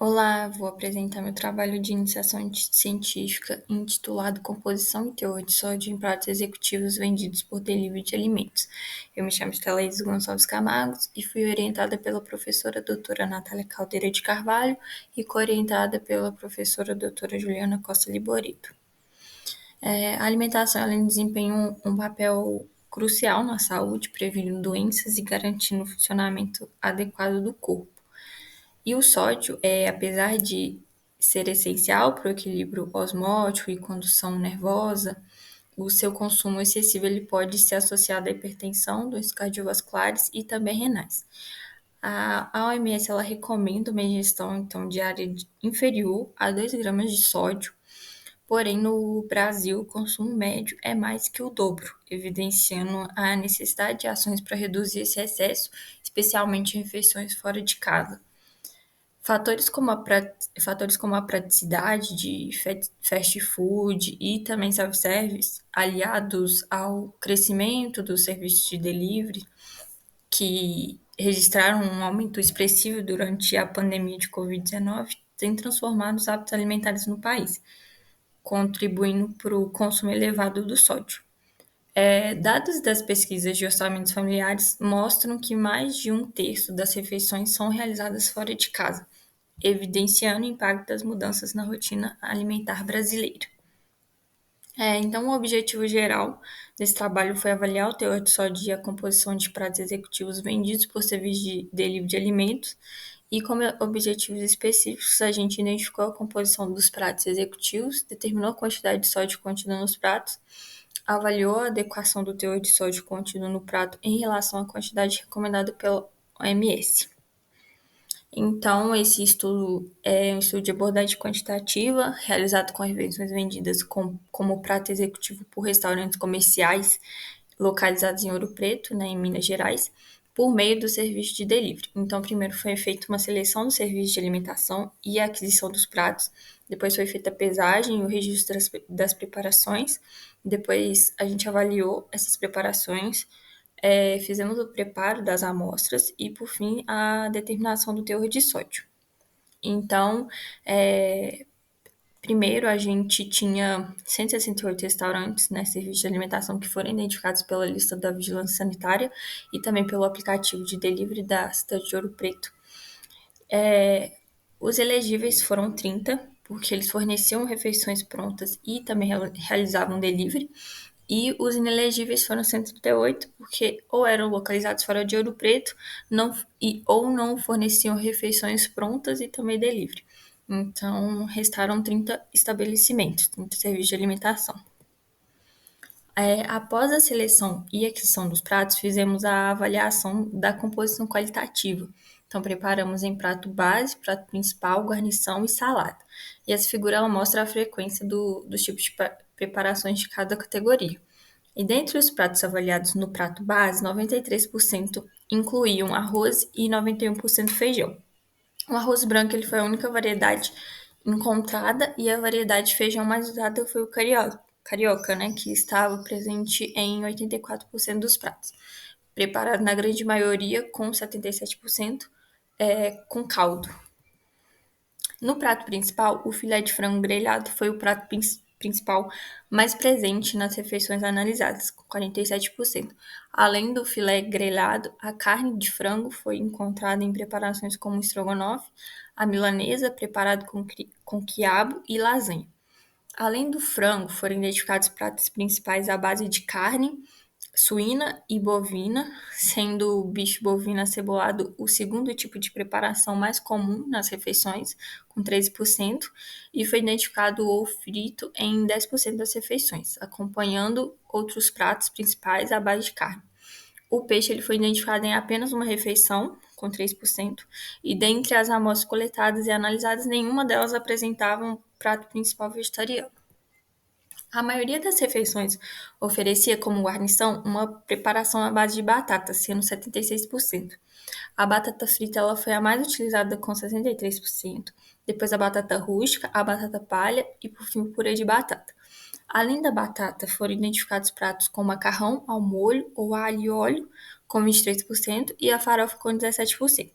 Olá, vou apresentar meu trabalho de iniciação científica intitulado Composição e Teor de Sódio em Pratos Executivos Vendidos por Delivery de Alimentos. Eu me chamo Estelaís Gonçalves Camargo e fui orientada pela professora doutora Natália Caldeira de Carvalho e co-orientada pela professora doutora Juliana Costa Liborito. A alimentação ela desempenha um papel crucial na saúde, prevenindo doenças e garantindo o funcionamento adequado do corpo. E o sódio, apesar de ser essencial para o equilíbrio osmótico e condução nervosa, o seu consumo excessivo ele pode ser associado à hipertensão, doenças cardiovasculares e também renais. A OMS ela recomenda uma ingestão então, diária inferior a 2 gramas de sódio, porém no Brasil o consumo médio é mais que o dobro, evidenciando a necessidade de ações para reduzir esse excesso, especialmente em refeições fora de casa. Fatores como a praticidade de fast food e também self-service, aliados ao crescimento dos serviços de delivery, que registraram um aumento expressivo durante a pandemia de Covid-19, têm transformado os hábitos alimentares no país, contribuindo para o consumo elevado do sódio. Dados das pesquisas de orçamentos familiares mostram que mais de um terço das refeições são realizadas fora de casa, evidenciando o impacto das mudanças na rotina alimentar brasileira. Então, o objetivo geral desse trabalho foi avaliar o teor de sódio e a composição de pratos executivos vendidos por serviços de delivery de alimentos, e como objetivos específicos, a gente identificou a composição dos pratos executivos, determinou a quantidade de sódio contida nos pratos, avaliou a adequação do teor de sódio contido no prato em relação à quantidade recomendada pela OMS. Então, esse estudo é um estudo de abordagem quantitativa, realizado com refeições vendidas como prato executivo por restaurantes comerciais localizados em Ouro Preto, né, em Minas Gerais, por meio do serviço de delivery. Então, primeiro foi feita uma seleção do serviço de alimentação e a aquisição dos pratos, depois foi feita a pesagem e o registro das preparações, depois a gente avaliou essas preparações, fizemos o preparo das amostras e, por fim, a determinação do teor de sódio. Então, primeiro a gente tinha 168 restaurantes, né, serviços de alimentação que foram identificados pela lista da Vigilância Sanitária e também pelo aplicativo de delivery da cidade de Ouro Preto. Os elegíveis foram 30, porque eles forneciam refeições prontas e também realizavam delivery. E os inelegíveis foram 138, porque ou eram localizados fora de Ouro Preto, ou não forneciam refeições prontas e também delivery. Então, restaram 30 estabelecimentos, 30 serviços de alimentação. Após a seleção e aquisição dos pratos, fizemos a avaliação da composição qualitativa. Então, preparamos em prato base, prato principal, guarnição e salada. E essa figura ela mostra a frequência dos tipos de preparações de cada categoria. E dentre os pratos avaliados no prato base, 93% incluíam arroz e 91% feijão. O arroz branco ele foi a única variedade encontrada e a variedade de feijão mais usada foi o carioca, né, que estava presente em 84% dos pratos, preparado na grande maioria com 77% com caldo. No prato principal, o filé de frango grelhado foi o prato principal mais presente nas refeições analisadas, com 47%. Além do filé grelhado, a carne de frango foi encontrada em preparações como estrogonofe, a milanesa, preparado com quiabo e lasanha. Além do frango, foram identificados pratos principais à base de carne, suína e bovina, sendo o bicho bovino acebolado o segundo tipo de preparação mais comum nas refeições, com 13%, e foi identificado o ovo frito em 10% das refeições, acompanhando outros pratos principais à base de carne. O peixe ele foi identificado em apenas uma refeição, com 3%, e dentre as amostras coletadas e analisadas, nenhuma delas apresentava um prato principal vegetariano. A maioria das refeições oferecia como guarnição uma preparação à base de batata, sendo 76%. A batata frita ela foi a mais utilizada com 63%, depois a batata rústica, a batata palha e, por fim, o purê de batata. Além da batata, foram identificados pratos com macarrão ao molho ou alho e óleo, com 23%, e a farofa com 17%.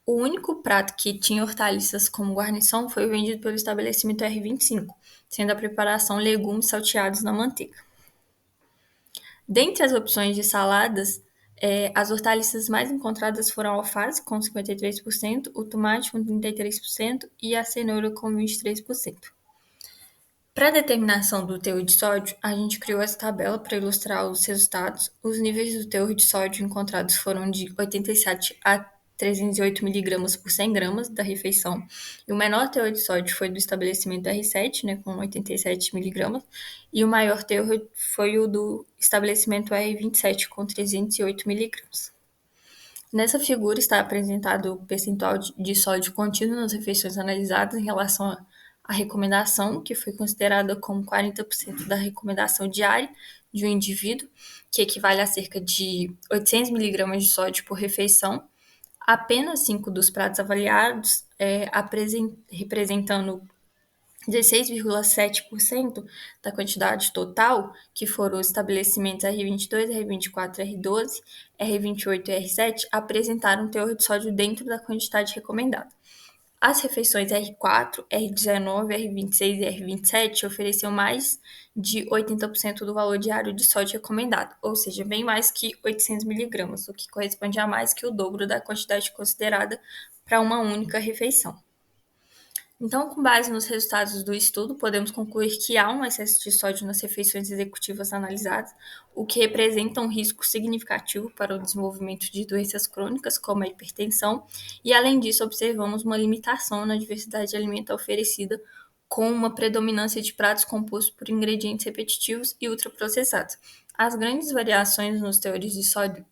O único prato que tinha hortaliças como guarnição foi vendido pelo estabelecimento R25, sendo a preparação legumes salteados na manteiga. Dentre as opções de saladas, as hortaliças mais encontradas foram a alface, com 53%, o tomate, com 33% e a cenoura, com 23%. Para a determinação do teor de sódio, a gente criou essa tabela para ilustrar os resultados. Os níveis do teor de sódio encontrados foram de 87 a 308 miligramas por 100 gramas da refeição. E o menor teor de sódio foi do estabelecimento R7, né, com 87 miligramas, e o maior teor foi o do estabelecimento R27, com 308 miligramas. Nessa figura está apresentado o percentual de sódio contido nas refeições analisadas em relação à recomendação, que foi considerada como 40% da recomendação diária de um indivíduo, que equivale a cerca de 800 miligramas de sódio por refeição. Apenas 5 dos pratos avaliados, representando 16,7% da quantidade total, que foram os estabelecimentos R22, R24, R12, R28 e R7, apresentaram teor de sódio dentro da quantidade recomendada. As refeições R4, R19, R26 e R27 ofereciam mais de 80% do valor diário de sódio recomendado, ou seja, bem mais que 800 miligramas, o que corresponde a mais que o dobro da quantidade considerada para uma única refeição. Então, com base nos resultados do estudo, podemos concluir que há um excesso de sódio nas refeições executivas analisadas, o que representa um risco significativo para o desenvolvimento de doenças crônicas, como a hipertensão, e além disso, observamos uma limitação na diversidade alimentar oferecida, com uma predominância de pratos compostos por ingredientes repetitivos e ultraprocessados. As grandes variações nos teores de sódio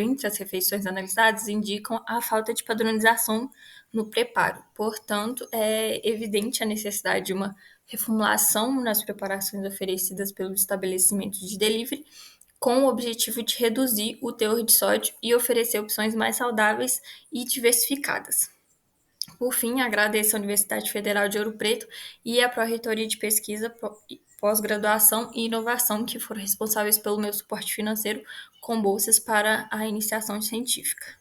entre as refeições analisadas indicam a falta de padronização no preparo. Portanto, é evidente a necessidade de uma reformulação nas preparações oferecidas pelos estabelecimentos de delivery, com o objetivo de reduzir o teor de sódio e oferecer opções mais saudáveis e diversificadas. Por fim, agradeço à Universidade Federal de Ouro Preto e à Pró-Reitoria de Pesquisa, Pós-Graduação e Inovação, que foram responsáveis pelo meu suporte financeiro com bolsas para a iniciação científica.